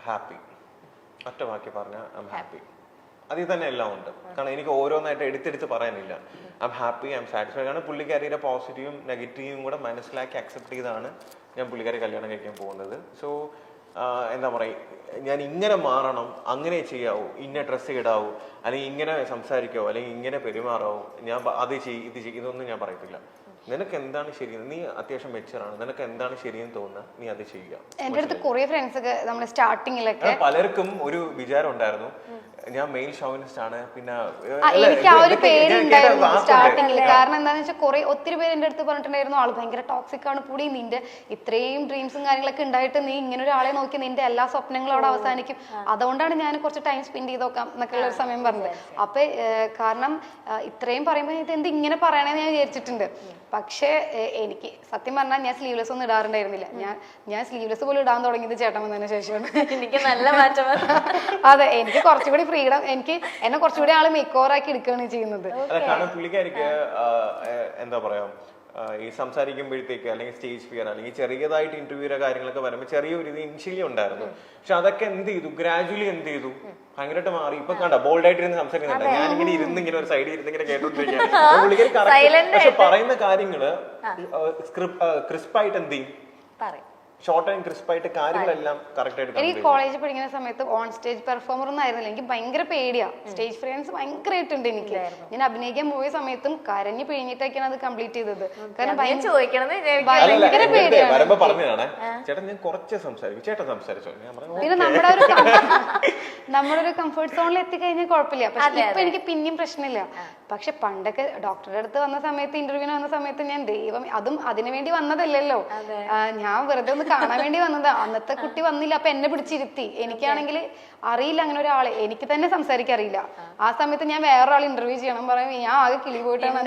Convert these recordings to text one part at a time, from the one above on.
Happy. ഒറ്റ വാക്കി പറഞ്ഞാൽ ഐ എം ഹാപ്പി. അതിൽ തന്നെ എല്ലാം ഉണ്ട്. കാരണം എനിക്ക് ഓരോന്നായിട്ട് എടുത്തെടുത്ത് പറയാനില്ല. I am happy, I M satisfied. കാരണം പുള്ളിക്കാരിയുടെ പോസിറ്റീവും നെഗറ്റീവും കൂടെ മനസ്സിലാക്കി അക്സെപ്റ്റ് ചെയ്താണ് ഞാൻ പുള്ളിക്കാരി കല്യാണം കഴിക്കാൻ പോകുന്നത്. സോ എന്താ പറയുക, ഞാൻ ഇങ്ങനെ മാറണം, അങ്ങനെ ചെയ്യാവൂ, ഇന്ന ഡ്രസ്സ് ഇടാവൂ, അല്ലെങ്കിൽ ഇങ്ങനെ സംസാരിക്കാവോ, അല്ലെങ്കിൽ ഇങ്ങനെ പെരുമാറാവോ, ഞാൻ അത് ചെയ്യും ഇത് ചെയ്യും, ഇതൊന്നും ഞാൻ പറയത്തില്ല. നിനക്ക് എന്താണ് ശരിയെന്ന്, നീ അത്യാവശ്യം മെച്ചറാണ്, നിനക്ക് എന്താണ് ശരിയെന്ന് തോന്നുക, നീ അത് ചെയ്യുക. എന്റെ അടുത്ത് കുറെ ഫ്രണ്ട്സ് ഒക്കെ നമ്മൾ സ്റ്റാർട്ടിങ്ങിലൊക്കെ പലർക്കും ഒരു വിചാരം ഉണ്ടായിരുന്നു ഞാൻ മെയിൽ ഷോവിനിസ്റ്റ് ആണ്. പിന്നെ എനിക്ക് ആ ഒരു പേരുണ്ടായിരുന്നു സ്റ്റാർട്ടിങ്ങിൽ. കാരണം എന്താണെന്ന് വെച്ചാൽ കുറെ ഒത്തിരി പേര് എന്റെ അടുത്ത് പറഞ്ഞിട്ടുണ്ടായിരുന്നു ആള് ഭയങ്കര ടോക്സിക് ആണ് പുടി, നിന്റെ ഇത്രയും ഡ്രീംസും കാര്യങ്ങളൊക്കെ ഉണ്ടായിട്ട് നീ ഇങ്ങനെ ഒരാളെ നോക്കി നിന്റെ എല്ലാ സ്വപ്നങ്ങളും അവിടെ അവസാനിക്കും, അതുകൊണ്ടാണ് ഞാൻ കുറച്ച് ടൈം സ്പെൻഡ് ചെയ്ത് നോക്കാം എന്നൊക്കെ ഉള്ള ഒരു സമയം പറഞ്ഞത്. അപ്പൊ കാരണം ഇത്രയും പറയുമ്പോൾ ഇത് എന്ത് ഇങ്ങനെ പറയണേന്ന് ഞാൻ വിചാരിച്ചിട്ടുണ്ട്. പക്ഷേ എനിക്ക് സത്യം പറഞ്ഞാൽ ഞാൻ സ്ലീവ്ലെസ് ഒന്നും ഇടാറുണ്ടായിരുന്നില്ല. ഞാൻ സ്ലീവ്ലെസ് പോലും ഇടാൻ തുടങ്ങിയത് ചേട്ടൻ വന്നതിന് ശേഷമാണ്. എനിക്ക് നല്ല മാറ്റം. അതെ, എനിക്ക് കുറച്ചുകൂടി ഫ്രീഡം, എനിക്ക് എന്നെ കുറച്ചുകൂടി ആള് മേക്ക് ഓവർ ആക്കി എടുക്കുകയാണ് ചെയ്യുന്നത്. കാരണം പുള്ളിക്കാരിക്ക് എന്താ പറയാ, ഈ സംസാരിക്കുമ്പോഴത്തേക്ക് അല്ലെങ്കിൽ സ്റ്റേജ് ഫിയർ അല്ലെങ്കിൽ ചെറിയതായിട്ട് ഇന്റർവ്യൂയുടെ കാര്യങ്ങളൊക്കെ വരുമ്പോൾ ചെറിയൊരു ഇത് ഇനിഷ്യലി ഉണ്ടായിരുന്നു. പക്ഷെ അതൊക്കെ എന്ത് ചെയ്തു, ഗ്രാജുവലി എന്ത് ചെയ്തു, ഭയങ്കരമായിട്ട് മാറി. ഇപ്പൊ കണ്ട ബോൾഡായിട്ട് ഇരുന്ന് സംസാരിക്കുന്നുണ്ട്. ഞാനിങ്ങനെ ഇരുന്ന് ഇങ്ങനെ ഒരു സൈഡിൽ ഇരുന്ന് ഇങ്ങനെ കേട്ടോണ്ടിരിക്കുകയാണ്. പക്ഷെ പറയുന്ന കാര്യങ്ങള് ക്രിസ്പായിട്ട് എന്ത് ചെയ്യും, ഷോർട്ട് ആൻഡ് ക്രിസ്പായിട്ട് കാര്യങ്ങളെല്ലാം കറക്റ്റ് ആയിട്ട്. എനിക്ക് കോളേജിൽ പഠിക്കുന്ന സമയത്ത് ഓൺ സ്റ്റേജ് പെർഫോമർ ഒന്നും ആയിരുന്നില്ല. എനിക്ക് ഭയങ്കര പേടിയാ, സ്റ്റേജ് ഫ്രണ്ട്സ് ഭയങ്കരമായിട്ടുണ്ട് എനിക്ക്. ഞാൻ അഭിനയിക്കാൻ പോയ സമയത്തും കരഞ്ഞു പിഴിഞ്ഞിട്ടൊക്കെയാണ് അത് കംപ്ലീറ്റ് ചെയ്തത്. കാരണം ഭയങ്കര പേടിയാണ്. വരുമ്പോ പറഞ്ഞതാണ് ചേട്ടൻ ഞാൻ കുറച്ച് സംസാരിക്കും, ചേട്ടൻ സംസാരിച്ചോ. പിന്നെ നമ്മുടെ ഒരു കംഫർട്ട് സോണിൽ എത്തിക്കഴിഞ്ഞാൽ കുഴപ്പമില്ല. പക്ഷെ ഇപ്പൊ എനിക്ക് പിന്നെയും പ്രശ്നമില്ല. പക്ഷെ പണ്ടൊക്കെ ഡോക്ടറുടെ അടുത്ത് വന്ന സമയത്ത്, ഇന്റർവ്യൂവിന് വന്ന സമയത്ത് ഞാൻ ദൈവം, അതും അതിനു വേണ്ടി വന്നതല്ലല്ലോ, ഞാൻ വെറുതെ ഒന്ന് കാണാൻ വേണ്ടി വന്നതാ. അന്നത്തെ കുട്ടി വന്നില്ല, അപ്പൊ എന്നെ പിടിച്ചിരുത്തി. എനിക്കാണെങ്കിൽ അറിയില്ല അങ്ങനെ ഒരാളെ, എനിക്ക് തന്നെ സംസാരിക്കാൻ അറിയില്ല. ആ സമയത്ത് ഞാൻ വേറൊരാൾ ഇന്റർവ്യൂ ചെയ്യണം പറയുമ്പോൾ ഞാൻ ആകെ കിളി പോയിട്ടാണ്.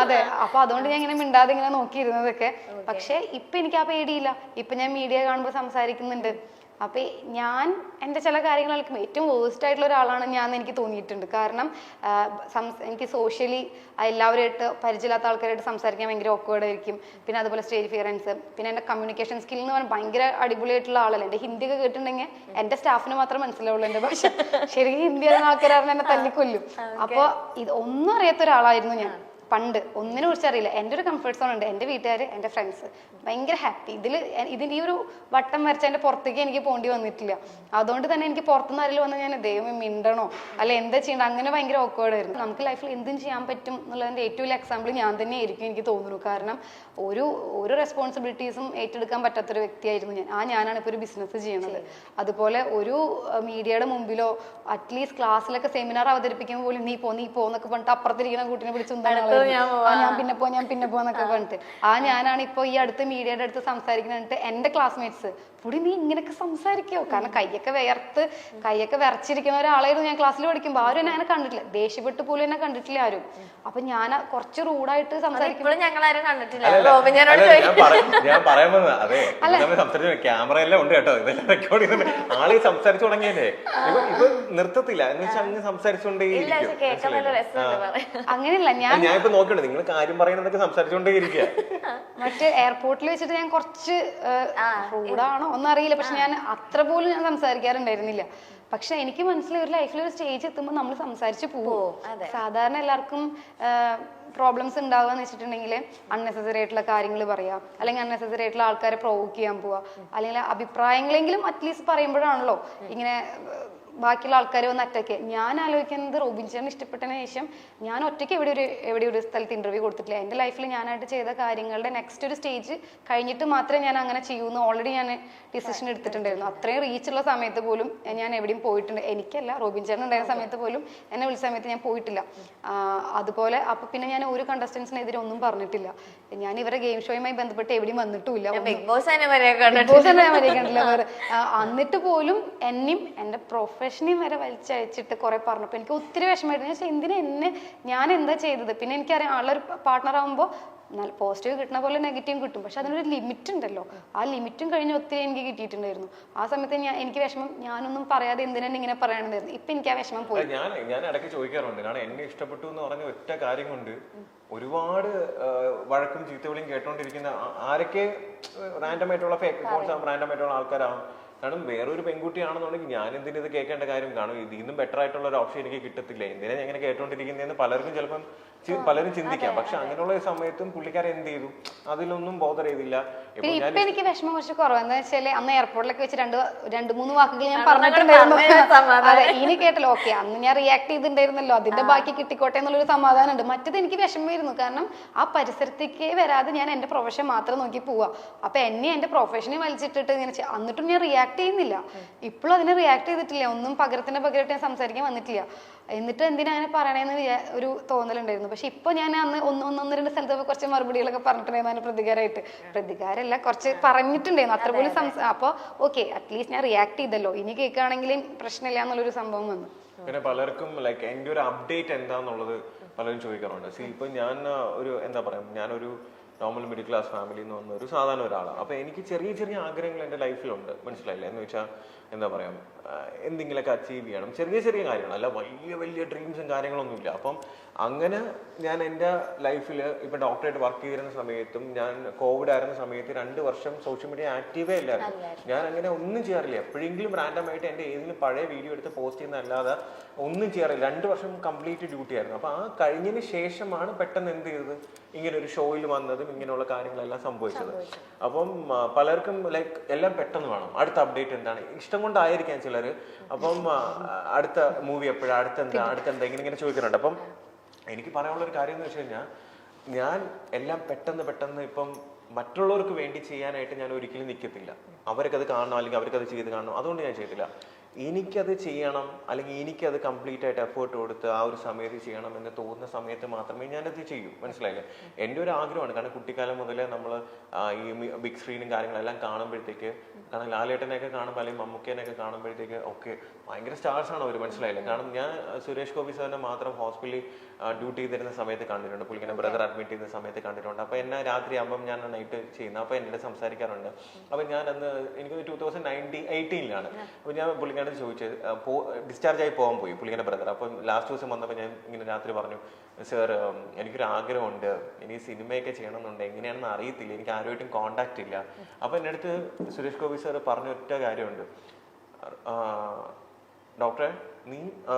അതെ, അപ്പൊ അതുകൊണ്ട് ഞാൻ ഇങ്ങനെ മിണ്ടാതെ ഇങ്ങനെ നോക്കിയിരുന്നതൊക്കെ. പക്ഷെ ഇപ്പൊ എനിക്ക് ആ പേടിയില്ല. ഇപ്പൊ ഞാൻ മീഡിയ കാണുമ്പോൾ സംസാരിക്കുന്നുണ്ട്. അപ്പൊ ഞാൻ എൻ്റെ ചില കാര്യങ്ങളൊക്കെ ഏറ്റവും വേസ്റ്റ് ആയിട്ടുള്ള ഒരാളാണ് ഞാൻ എനിക്ക് തോന്നിയിട്ടുണ്ട്. കാരണം എനിക്ക് സോഷ്യലി എല്ലാവരുമായിട്ട് പരിചയമില്ലാത്ത ആൾക്കാരായിട്ട് സംസാരിക്കാൻ ഭയങ്കര ഓക്വേർഡ് ആയിരിക്കും. പിന്നെ അതുപോലെ സ്റ്റേജ് ഫിയറൻസ്, പിന്നെ എൻ്റെ കമ്മ്യൂണിക്കേഷൻ സ്കിൽ എന്ന് പറഞ്ഞാൽ ഭയങ്കര അടിപൊളിയായിട്ടുള്ള ആളല്ല. എൻ്റെ ഹിന്ദി ഒക്കെ കേട്ടിട്ടുണ്ടെങ്കിൽ എൻ്റെ സ്റ്റാഫിന് മാത്രം മനസ്സിലാവുള്ളൂ എൻ്റെ ഭാഷ. ശരിക്കും ഹിന്ദി അറിയുന്ന ആൾക്കാരാണ് എന്നെ തല്ലിക്കൊല്ലും. അപ്പോൾ ഇത് ഒന്നും അറിയാത്ത ഒരാളായിരുന്നു ഞാൻ പണ്ട്, ഒന്നിനെ കുറിച്ച് അറിയില്ല. എൻ്റെ ഒരു കംഫർട്ട് സോൺ ഉണ്ട്, എൻ്റെ വീട്ടുകാർ, എൻ്റെ ഫ്രണ്ട്സ് ഭയങ്കര ഹാപ്പി. ഇതിൻ്റെ ഈ ഒരു വട്ടം വരച്ച എൻ്റെ പുറത്തേക്ക് എനിക്ക് പോകേണ്ടി വന്നിട്ടില്ല. അതുകൊണ്ട് തന്നെ എനിക്ക് പുറത്തുനിന്ന് ആരെങ്കിലും വന്നാൽ ഞാൻ ദൈവം മിണ്ടണോ അല്ലെ എന്താ ചെയ്യണം, അങ്ങനെ ഭയങ്കര ഓക്വേർഡ് ആയിരുന്നു. നമുക്ക് ലൈഫിൽ എന്തും ചെയ്യാൻ പറ്റും എന്നുള്ളതിൻ്റെ ഏറ്റവും വലിയ എക്സാമ്പിൾ ഞാൻ തന്നെ ആയിരിക്കും എനിക്ക് തോന്നുന്നു. കാരണം ഒരു റെസ്പോൺസിബിലിറ്റീസും ഏറ്റെടുക്കാൻ പറ്റാത്തൊരു വ്യക്തിയായിരുന്നു ഞാൻ. ഞാനാണ് ഇപ്പോൾ ഒരു ബിസിനസ് ചെയ്യുന്നത്. അതുപോലെ ഒരു മീഡിയയുടെ മുമ്പിലോ അറ്റ്ലീസ്റ്റ് ക്ലാസ്സിലൊക്കെ സെമിനാർ അവതരിപ്പിക്കുമ്പോൾ പോലും നീ പോ എന്നൊക്കെ പറഞ്ഞിട്ട് അപ്പുറത്തിരിക്കുന്ന കൂട്ടിനെ പിടിച്ച് ഞാൻ പിന്നെ പോന്നൊക്കെ പറഞ്ഞിട്ട് ഞാനാണ് ഇപ്പൊ ഈ അടുത്ത് മീഡിയയുടെ അടുത്ത് സംസാരിക്കുന്നിട്ട് എന്റെ ക്ലാസ്മേറ്റ്സ് പുടി നീ ഇങ്ങനെയൊക്കെ സംസാരിക്കോ, കാരണം കൈയൊക്കെ വിറച്ചിരിക്കുന്ന ഒരാളായിരുന്നു ഞാൻ ക്ലാസ്സിൽ പഠിക്കുമ്പോൾ. ആരും എന്നെ അങ്ങനെ കണ്ടിട്ടില്ല, ദേഷ്യപ്പെട്ട് പോലും എന്നെ കണ്ടിട്ടില്ല ആരും. അപ്പൊ ഞാൻ കുറച്ച് റൂഡായിട്ട് സംസാരിക്കുമ്പോൾ ഞങ്ങളാരും കണ്ടിട്ടില്ല. ഞാൻ പറയാൻ വന്നത് അതെ, ക്യാമറ എല്ലാം ഉണ്ട് കേട്ടോ, ഇതെല്ലാം റെക്കോർഡ് ചെയ്യുന്നുണ്ട്. ആള് സംസാരിച്ചു തുടങ്ങിയല്ലേ, ഇപ്പൊ നിർത്തത്തില്ല എന്ന് വെച്ചാൽ അങ്ങ് സംസാരിച്ചുകൊണ്ടേയിരിക്കും. അങ്ങനെയല്ല, ഞാൻ ഇപ്പൊ നോക്കണ്ടേ നിങ്ങൾ കാര്യം പറയുന്നതൊക്കെ സംസാരിച്ചുകൊണ്ടേ ഇരിക്കുക. മറ്റേ എയർപോർട്ടിൽ വെച്ചിട്ട് ഞാൻ കുറച്ച് റൂഡാണോ ഒന്നും അറിയില്ല, പക്ഷെ ഞാൻ അത്ര പോലും ഞാൻ സംസാരിക്കാറുണ്ടായിരുന്നില്ല. പക്ഷെ എനിക്ക് മനസ്സിലായി ഒരു ലൈഫിൽ ഒരു സ്റ്റേജ് എത്തുമ്പോൾ നമ്മൾ സംസാരിച്ച് പോവും. സാധാരണ എല്ലാവർക്കും പ്രോബ്ലംസ് ഉണ്ടാവുക എന്ന് വെച്ചിട്ടുണ്ടെങ്കിൽ അൺനെസസറി ആയിട്ടുള്ള കാര്യങ്ങൾ പറയാം, അല്ലെങ്കിൽ അൺനെസസറി ആയിട്ടുള്ള ആൾക്കാരെ പ്രൊവോക്ക് ചെയ്യാൻ പോവുക, അല്ലെങ്കിൽ അഭിപ്രായങ്ങളെങ്കിലും അറ്റ്ലീസ്റ്റ് പറയുമ്പോഴാണല്ലോ ഇങ്ങനെ ബാക്കിയുള്ള ആൾക്കാരെ ഒന്ന് അറ്റാക്ക്. ഞാൻ ആലോചിക്കുന്നത് റോബിൻ ചേട്ടന് ഇഷ്ടപ്പെട്ടതിന് ശേഷം ഞാൻ ഒറ്റയ്ക്ക് എവിടെ ഒരു സ്ഥലത്ത് ഇന്റർവ്യൂ കൊടുത്തിട്ടില്ല. എൻ്റെ ലൈഫിൽ ഞാനായിട്ട് ചെയ്ത കാര്യങ്ങളുടെ നെക്സ്റ്റ് ഒരു സ്റ്റേജ് കഴിഞ്ഞിട്ട് മാത്രമേ ഞാൻ അങ്ങനെ ചെയ്യൂന്ന് ഓൾറെഡി ഞാൻ ഡിസിഷൻ എടുത്തിട്ടുണ്ടായിരുന്നു. അത്രയും റീച്ചുള്ള സമയത്ത് പോലും ഞാൻ എവിടെയും പോയിട്ടുണ്ട്. എനിക്കല്ല, റോബിൻ ചേട്ടൻ ഉണ്ടായിരുന്ന സമയത്ത് പോലും എന്നെ വിളിച്ച സമയത്ത് ഞാൻ പോയിട്ടില്ല. അതുപോലെ അപ്പൊ പിന്നെ ഞാൻ ഒരു കണ്ടസ്റ്റൻസിനെതിരെ ഒന്നും പറഞ്ഞിട്ടില്ല. ഞാൻ ഇവരെ ഗെയിം ഷോയുമായി ബന്ധപ്പെട്ട് എവിടെയും വന്നിട്ടുമില്ല. ബിഗ് ബോസ് കണ്ടിട്ടില്ല. എന്നിട്ട് പോലും എന്നെയും എൻ്റെ പ്രൊഫഷനെയും വരെ വലിച്ചയച്ചിട്ട് കുറെ പറഞ്ഞപ്പോൾ എനിക്ക് ഒത്തിരി വിഷമമായിരുന്നു. ഞാൻ എന്താ ചെയ്തത്? പിന്നെ എനിക്കറിയാം ആളൊരു പാർട്ട്ണർ ആകുമ്പോൾ നല്ല പോസിറ്റീവ് കിട്ടുന്ന പോലെ നെഗറ്റീവ് കിട്ടും, പക്ഷെ അതിനൊരു ലിമിറ്റ് ഉണ്ടല്ലോ. ആ ലിമിറ്റും കഴിഞ്ഞ് ഒത്തിരി എനിക്ക് കിട്ടിയിട്ടുണ്ടായിരുന്നു. ആ സമയത്ത് എനിക്ക് വിഷമം, ഞാനൊന്നും പറയാതെ എന്തിനാണ് ഇങ്ങനെ പറയണതായിരുന്നു. ഇപ്പൊ എനിക്ക് ആ വിഷമം പോയി. ഞാൻ ഇടയ്ക്ക് ചോദിക്കാറുണ്ട്, കാരണം എന്നെ ഇഷ്ടപ്പെട്ടു എന്ന് പറഞ്ഞ ഒറ്റ കാര്യം കൊണ്ട് ഒരുപാട് വഴക്കും ചീത്തവിളിയും കേട്ടോണ്ടിരിക്കുന്ന ആരൊക്കെ റാൻഡമായിട്ടുള്ള ആൾക്കാരാവും കാരണം വേറൊരു പെൺകുട്ടിയാണെന്നുണ്ടെങ്കിൽ ഞാൻ എന്തിനും ഇത് കേൾക്കേണ്ട കാര്യം കാണും, ഇതിൽ നിന്നും ബെറ്റർ ആയിട്ടുള്ള ഒരു ഓപ്ഷൻ എനിക്ക് കിട്ടത്തില്ല, എന്തിനാ ഞാൻ ഇങ്ങനെ കേട്ടോണ്ടിരിക്കുന്നതെന്ന് പലർക്കും ചിലപ്പം പലരും ചിന്തിക്കാം. പക്ഷെ അങ്ങനെയുള്ള സമയത്തും പുള്ളിക്കാരൻ എന്ത് ചെയ്തു, അതിലൊന്നും ബോധർ ചെയ്തില്ല. ഇപ്പൊ എനിക്ക് വിഷമം കുറച്ച് കുറവ് എന്താ വെച്ചാല് അന്ന് എയർപോർട്ടിലൊക്കെ വെച്ച് രണ്ട് മൂന്ന് വാക്കുകൾ ഞാൻ പറഞ്ഞിട്ടുണ്ടായിരുന്നു. അതെ, ഇനി കേട്ടല്ലോ, ഓക്കെ അന്ന് ഞാൻ റിയാക്ട് ചെയ്തിട്ടുണ്ടായിരുന്നല്ലോ, അതിന്റെ ബാക്കി കിട്ടിക്കോട്ടെ എന്നുള്ളൊരു സമാധാനം ഉണ്ട്. മറ്റത് എനിക്ക് വിഷമമായിരുന്നു, കാരണം ആ പരിസരത്തേക്ക് വരാതെ ഞാൻ എന്റെ പ്രൊഫഷൻ മാത്രം നോക്കി പോവാ. അപ്പൊ എന്നെ എന്റെ പ്രൊഫഷനെ വലിച്ചിട്ടിട്ട് ഇങ്ങനെ എന്നിട്ടും ഞാൻ റിയാക്ട് ചെയ്യുന്നില്ല. ഇപ്പോഴും അതിനെ റിയാക്ട് ചെയ്തിട്ടില്ല, ഒന്നും പകരമായിട്ട് ഞാൻ സംസാരിക്കാൻ വന്നിട്ടില്ല. എന്നിട്ട് എന്തിനാ അങ്ങനെ പറയണേന്ന് ഒരു തോന്നലുണ്ടായിരുന്നു. പക്ഷെ ഇപ്പൊ ഞാൻ അന്ന് ഒന്ന് രണ്ട് സ്ഥലത്തൊക്കെ കുറച്ച് മറുപടികളൊക്കെ പറഞ്ഞിട്ടുണ്ടായിരുന്നു പ്രതികാരമല്ല, കുറച്ച് പറഞ്ഞിട്ടുണ്ടായിരുന്നു അത്ര പോലും. അപ്പൊ ഓക്കെ, അറ്റ്ലീസ്റ്റ് ഞാൻ റിയാക്ട് ചെയ്തല്ലോ, ഇനി കേൾക്കുകയാണെങ്കിലും പ്രശ്നമില്ല എന്നുള്ളൊരു സംഭവം വന്നു. പിന്നെ പലർക്കും ലൈക്ക് എൻ്റെ ഒരു അപ്ഡേറ്റ് എന്താന്നുള്ളത് പലരും ചോദിക്കാറുണ്ട്. ഇപ്പൊ ഞാൻ ഒരു എന്താ പറയാ, ഞാനൊരു നോർമൽ മിഡിൽ ക്ലാസ് ഫാമിലിയിൽ നിന്ന് വന്ന ഒരു സാധാരണ ഒരാളാണ്. അപ്പൊ എനിക്ക് ചെറിയ ചെറിയ ആഗ്രഹങ്ങൾ എൻ്റെ ലൈഫിലുണ്ട്, മനസ്സിലായില്ലേ? എന്ന് വെച്ചാൽ എന്താ പറയാ, എന്തെങ്കിലുമൊക്കെ അച്ചീവ് ചെയ്യണം, ചെറിയ ചെറിയ കാര്യങ്ങൾ, അല്ല വലിയ വലിയ ഡ്രീംസും കാര്യങ്ങളൊന്നുമില്ല. അപ്പം അങ്ങനെ ഞാൻ എൻ്റെ ലൈഫിൽ ഇപ്പൊ ഡോക്ടറായിട്ട് വർക്ക് ചെയ്തിരുന്ന സമയത്തും ഞാൻ കോവിഡ് ആയിരുന്ന സമയത്ത് 2 വർഷം സോഷ്യൽ മീഡിയ ആക്റ്റീവേ ഇല്ലായിരുന്നു. ഞാൻ അങ്ങനെ ഒന്നും ചെയ്യാറില്ല. എപ്പോഴെങ്കിലും റാൻഡമായിട്ട് എൻ്റെ ഏതെങ്കിലും പഴയ വീഡിയോ എടുത്ത് പോസ്റ്റ് ചെയ്യുന്നതല്ലാതെ ഒന്നും ചെയ്യാറില്ല. 2 വർഷം കംപ്ലീറ്റ് ഡ്യൂട്ടി ആയിരുന്നു. അപ്പൊ ആ കഴിഞ്ഞതിന് ശേഷമാണ് പെട്ടെന്ന് എന്ത് ചെയ്തത്, ഇങ്ങനെ ഒരു ഷോയിൽ വന്നതും ഇങ്ങനെയുള്ള കാര്യങ്ങളെല്ലാം സംഭവിച്ചത്. അപ്പം പലർക്കും ലൈക്ക് എല്ലാം പെട്ടെന്ന് വേണം, അടുത്ത അപ്ഡേറ്റ് എന്താണ്, ഇഷ്ടം കൊണ്ടായിരിക്കാം ചിലര്. അപ്പം അടുത്ത മൂവി എപ്പോഴാണ്, അടുത്തെന്താ ഇങ്ങനെ ചോദിക്കുന്നുണ്ട്. അപ്പം എനിക്ക് പറയാനുള്ളൊരു കാര്യം എന്ന് വെച്ച് കഴിഞ്ഞാൽ, ഞാൻ എല്ലാം പെട്ടെന്ന് ഇപ്പം മറ്റുള്ളവർക്ക് വേണ്ടി ചെയ്യാനായിട്ട് ഞാൻ ഒരിക്കലും നിൽക്കത്തില്ല. അവർക്കത് കാണണം, അല്ലെങ്കിൽ അവർക്കത് ചെയ്ത് കാണണം, അതുകൊണ്ട് ഞാൻ ചെയ്തില്ല. എനിക്കത് ചെയ്യണം, അല്ലെങ്കിൽ എനിക്കത് കംപ്ലീറ്റ് ആയിട്ട് എഫേർട്ട് കൊടുത്ത് ആ ഒരു സമയത്ത് ചെയ്യണം എന്ന് തോന്നുന്ന സമയത്ത് മാത്രമേ ഞാനത് ചെയ്യൂ, മനസ്സിലായില്ലേ? എൻ്റെ ഒരു ആഗ്രഹമാണ്. കാരണം കുട്ടിക്കാലം മുതലേ നമ്മൾ ഈ ബിഗ് സ്ക്രീനും കാര്യങ്ങളെല്ലാം കാണുമ്പോഴത്തേക്ക്, കാരണം ലാലേട്ടനെയൊക്കെ കാണുമ്പോൾ അല്ലെങ്കിൽ മമ്മൂക്കേനെയൊക്കെ കാണുമ്പോഴത്തേക്ക് ഒക്കെ ഭയങ്കര സ്റ്റാർസാണ് അവർ, മനസ്സിലായില്ലേ? കാരണം ഞാൻ സുരേഷ് ഗോപി സാറിനെ മാത്രം ഹോസ്പിറ്റലിൽ ഡ്യൂട്ടി ചെയ്തിരുന്ന സമയത്ത് കണ്ടിട്ടുണ്ട്, പുള്ളിങ്ങനെ ബ്രദർ അഡ്മിറ്റ് ചെയ്യുന്ന സമയത്ത് കണ്ടിട്ടുണ്ട്. അപ്പോൾ എന്നെ രാത്രി ആകുമ്പം ഞാൻ നൈറ്റ് ചെയ്യുന്നത്, അപ്പോൾ എന്നോട് സംസാരിക്കാറുണ്ട്. അപ്പം ഞാൻ അന്ന് എനിക്ക് 2018 അപ്പോൾ ഞാൻ പുള്ളിക്കാരൻ ചോദിച്ചത്, ഡിസ്ചാർജ് ആയി പോകാൻ പോയി പുള്ളിക്കാരൻ്റെ ബ്രദർ. അപ്പം ലാസ്റ്റ് ദിവസം വന്നപ്പോൾ ഞാൻ ഇങ്ങനെ രാത്രി പറഞ്ഞു, സാർ എനിക്കൊരു ആഗ്രഹമുണ്ട്, എനിക്ക് സിനിമയൊക്കെ ചെയ്യണമെന്നുണ്ട്, എങ്ങനെയാണെന്ന് അറിയത്തില്ല, എനിക്ക് ആരുമായിട്ടും കോണ്ടാക്ട് ഇല്ല. അപ്പം എൻ്റെ അടുത്ത് സുരേഷ് ഗോപി സാർ പറഞ്ഞ ഒറ്റ കാര്യമുണ്ട്, ഡോക്ടറെ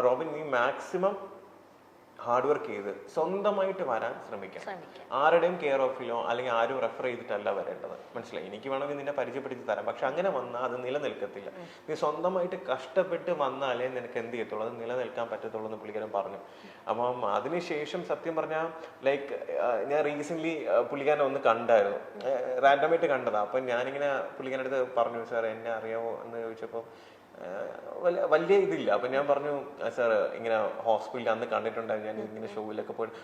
റോബിൻ നീ മാക്സിമം ഹാർഡ് വർക്ക് ചെയ്ത് സ്വന്തമായിട്ട് വരാൻ ശ്രമിക്കാം. ആരുടെയും കെയർ ഓഫിലോ അല്ലെങ്കിൽ ആരും റെഫർ ചെയ്തിട്ടല്ല വരേണ്ടത്, മനസ്സിലായി? എനിക്ക് വേണമെങ്കിൽ നിന്നെ പരിചയപ്പെടുത്തി തരാം, പക്ഷെ അങ്ങനെ വന്നാൽ അത് നിലനിൽക്കത്തില്ല. നീ സ്വന്തമായിട്ട് കഷ്ടപ്പെട്ട് വന്നാലേ നിനക്ക് എന്ത് ചെയ്യത്തുള്ളൂ, അത് നിലനിൽക്കാൻ പറ്റത്തുള്ളൂ എന്ന് പുള്ളിക്കാരൻ പറഞ്ഞു. അപ്പം അതിനുശേഷം സത്യം പറഞ്ഞാൽ ലൈക്ക് ഞാൻ റീസെന്റ് പുള്ളിക്കാരനെ ഒന്ന് കണ്ടായിരുന്നു, റാൻഡമായിട്ട് കണ്ടതാണ്. അപ്പം ഞാനിങ്ങനെ പുള്ളിക്കാരൻ്റെ അടുത്ത് പറഞ്ഞു, സാർ എന്നെ അറിയാമോ എന്ന് ചോദിച്ചപ്പോൾ വലിയ ഇതില്ല. അപ്പൊ ഞാൻ പറഞ്ഞു, സാർ ഇങ്ങനെ ഹോസ്പിറ്റലിൽ അന്ന് കണ്ടിട്ടുണ്ടായിരുന്നു, ഞാൻ ഇങ്ങനെ ഷോയിലൊക്കെ പോയിട്ട്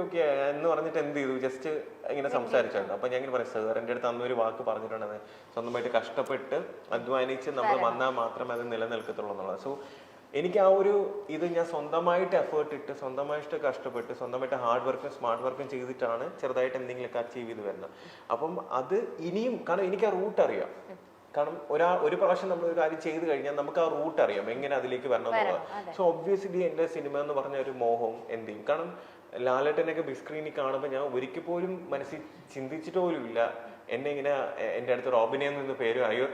ഓക്കെ എന്ന് പറഞ്ഞിട്ട് എന്ത് ചെയ്തു, ജസ്റ്റ് ഇങ്ങനെ സംസാരിച്ചായിരുന്നു. അപ്പൊ ഞാൻ ഇങ്ങനെ പറയാം, സാർ എൻ്റെ അടുത്ത് അന്നൊരു വാക്ക് പറഞ്ഞിട്ടുണ്ടെന്ന്, സ്വന്തമായിട്ട് കഷ്ടപ്പെട്ട് അധ്വാനിച്ച് നമ്മൾ വന്നാൽ മാത്രമേ അത് നിലനിൽക്കത്തുള്ളൂ എന്നുള്ളത്. സോ എനിക്ക് ആ ഒരു ഇത് ഞാൻ സ്വന്തമായിട്ട് എഫേർട്ട് ഇട്ട്, സ്വന്തമായിട്ട് കഷ്ടപ്പെട്ട്, സ്വന്തമായിട്ട് ഹാർഡ് വർക്കും സ്മാർട്ട് വർക്കും ചെയ്തിട്ടാണ് ചെറുതായിട്ട് എന്തെങ്കിലുമൊക്കെ അച്ചീവ് ചെയ്ത് വരുന്നത്. അപ്പം അത് ഇനിയും, കാരണം എനിക്ക് ആ റൂട്ട് അറിയാം. കാരണം ഒരു പ്രാവശ്യം നമ്മൾ ഒരു കാര്യം ചെയ്ത് കഴിഞ്ഞാൽ നമുക്ക് ആ റൂട്ട് അറിയാം, എങ്ങനെ അതിലേക്ക് വരണം എന്നുള്ളത്. സോ ഒബ്വിയസ്ലി എൻ്റെ സിനിമ എന്ന് പറഞ്ഞ ഒരു മോഹവും എന്ത് ചെയ്യും, കാരണം ലാലേട്ടനൊക്കെ ബിഗ് സ്ക്രീനിൽ കാണുമ്പോൾ ഞാൻ ഒരിക്കൽ പോലും മനസ്സിൽ ചിന്തിച്ചിട്ട് പോലും ഇല്ല എന്നെ ഇങ്ങനെ എൻ്റെ അടുത്ത് റോബിനെ എന്ന് പേര് അയ്യോ.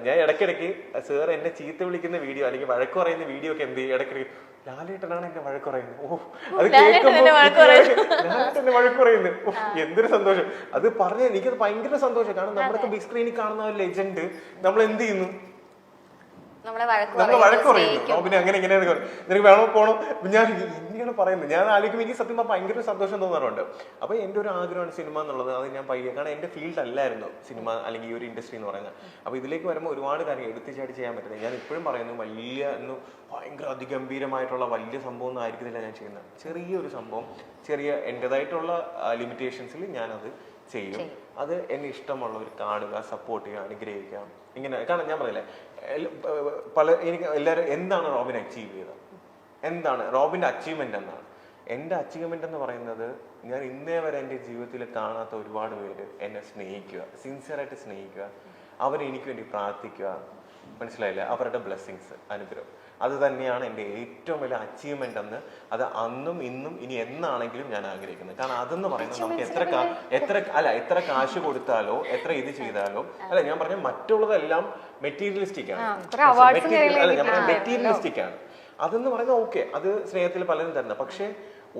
ഞാൻ ഇടയ്ക്കിടയ്ക്ക് സാർ എന്നെ ചീത്ത വിളിക്കുന്ന വീഡിയോ അല്ലെങ്കിൽ വഴക്ക് പറയുന്ന വീഡിയോ ഒക്കെ എന്ത് ചെയ്യും, ഇടയ്ക്കിടയ്ക്ക് ലാലേട്ടനാണ് എന്നെ വഴക്ക് പറയുന്നത്. ഓ അത് കേൾക്കുമ്പോൾ ലാലേട്ടനെ വഴക്ക് പറയുന്നത്, എന്തൊരു സന്തോഷം. അത് പറഞ്ഞാൽ എനിക്കത് ഭയങ്കര സന്തോഷം. കാരണം നമ്മളൊക്കെ ബിഗ് സ്ക്രീനിൽ കാണുന്ന ഒരു ലെജൻഡ് നമ്മൾ എന്ത് ചെയ്യുന്നു, നമ്മളെ വഴക്ക് പറയുന്നു. റോബിനെ അങ്ങനെ ഇങ്ങനെയാണ്, നിനക്ക് വേണോ പോകണം, ഞാൻ എങ്ങനെയാണ് പറയുന്നത്. ഞാൻ ആലോചിക്കുമ്പോൾ എനിക്ക് സത്യം ഭയങ്കര സന്തോഷം തോന്നാറുണ്ട്. അപ്പൊ എൻ്റെ ഒരു ആഗ്രഹമാണ് സിനിമ എന്നുള്ളത്. അത് ഞാൻ പയ്യെ, കാരണം എൻ്റെ ഫീൽഡ് അല്ലായിരുന്നു സിനിമ അല്ലെങ്കിൽ ഈ ഒരു ഇൻഡസ്ട്രി എന്ന് പറയുന്നത്. അപ്പൊ ഇതിലേക്ക് വരുമ്പോൾ ഒരുപാട് കാര്യം എടുത്തുചാടി ചെയ്യാൻ പറ്റുന്നത്. ഞാൻ ഇപ്പോഴും പറയുന്നു, ഭയങ്കര അതിഗംഭീരമായിട്ടുള്ള വലിയ സംഭവം ഒന്നും ആയിരിക്കുന്നില്ല ഞാൻ ചെയ്യുന്നത്. ചെറിയൊരു സംഭവം, ചെറിയ എൻ്റെതായിട്ടുള്ള ലിമിറ്റേഷൻസിൽ ഞാനത് ചെയ്യും. അത് എന്നെ ഇഷ്ടമുള്ളവർ കാണുക, സപ്പോർട്ട് ചെയ്യുക, അനുഗ്രഹിക്കുക, ഇങ്ങനെ. കാരണം ഞാൻ പറയില്ലേ, എനിക്ക് എല്ലാവരും എന്താണ് റോബിൻ അച്ചീവ് ചെയ്തത്, എന്താണ് റോബിൻ്റെ അച്ചീവ്മെന്റ് എന്നാണ്. എൻ്റെ അച്ചീവ്മെന്റ് എന്ന് പറയുന്നത്, ഞാൻ ഇന്നേ വരെ എൻ്റെ ജീവിതത്തിൽ കാണാത്ത ഒരുപാട് പേര് എന്നെ സ്നേഹിക്കുക, സിൻസിയറായിട്ട് സ്നേഹിക്കുക, അവരെനിക്ക് വേണ്ടി പ്രാർത്ഥിക്കുക, മനസ്സിലായില്ലേ? അവരുടെ ബ്ലെസ്സിങ്സ്, അനുഗ്രഹം. അത് തന്നെയാണ് എൻ്റെ ഏറ്റവും വലിയ അച്ചീവ്മെന്റ് എന്ന്. അത് അന്നും ഇന്നും ഇനി എന്നാണെങ്കിലും ഞാൻ ആഗ്രഹിക്കുന്നത്. കാരണം അതെന്ന് പറയുന്നത് നമുക്ക് എത്ര കാശ് കൊടുത്താലോ എത്ര ഇത് ചെയ്താലോ, അല്ല ഞാൻ പറഞ്ഞ മറ്റുള്ളതെല്ലാം മെറ്റീരിയലിസ്റ്റിക് ആണ്. ഞാൻ പറഞ്ഞ മെറ്റീരിയലിസ്റ്റിക് ആണ്. അതെന്ന് പറയുന്നത് ഓക്കെ, അത് സ്നേഹത്തിൽ പലരും തരുന്ന. പക്ഷെ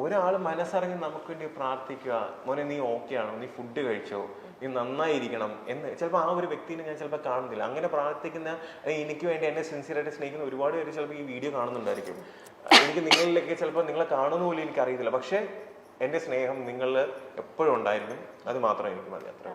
ഒരാൾ മനസ്സറിഞ്ഞ് നമുക്ക് വേണ്ടി പ്രാർത്ഥിക്കുക, മോനെ നീ ഓക്കെ ആണോ, നീ ഫുഡ് കഴിച്ചോ, നീ നന്നായിരിക്കണം എന്ന് ചിലപ്പോൾ ആ ഒരു വ്യക്തിനെ ഞാൻ ചിലപ്പോൾ കാണുന്നില്ല. അങ്ങനെ പ്രാർത്ഥിക്കുന്ന, എനിക്ക് വേണ്ടി എന്നെ സിൻസിയറായിട്ട് സ്നേഹിക്കുന്ന ഒരുപാട് പേര് ചിലപ്പോൾ ഈ വീഡിയോ കാണുന്നുണ്ടായിരിക്കും. എനിക്ക് നിങ്ങളിലേക്ക് ചിലപ്പോൾ നിങ്ങളെ കാണുന്ന പോലും എനിക്ക് അറിയത്തില്ല. പക്ഷെ എൻ്റെ സ്നേഹം നിങ്ങളിൽ എപ്പോഴും ഉണ്ടായിരിക്കും. അത് മാത്രമേ എനിക്ക് മതി. അത്ര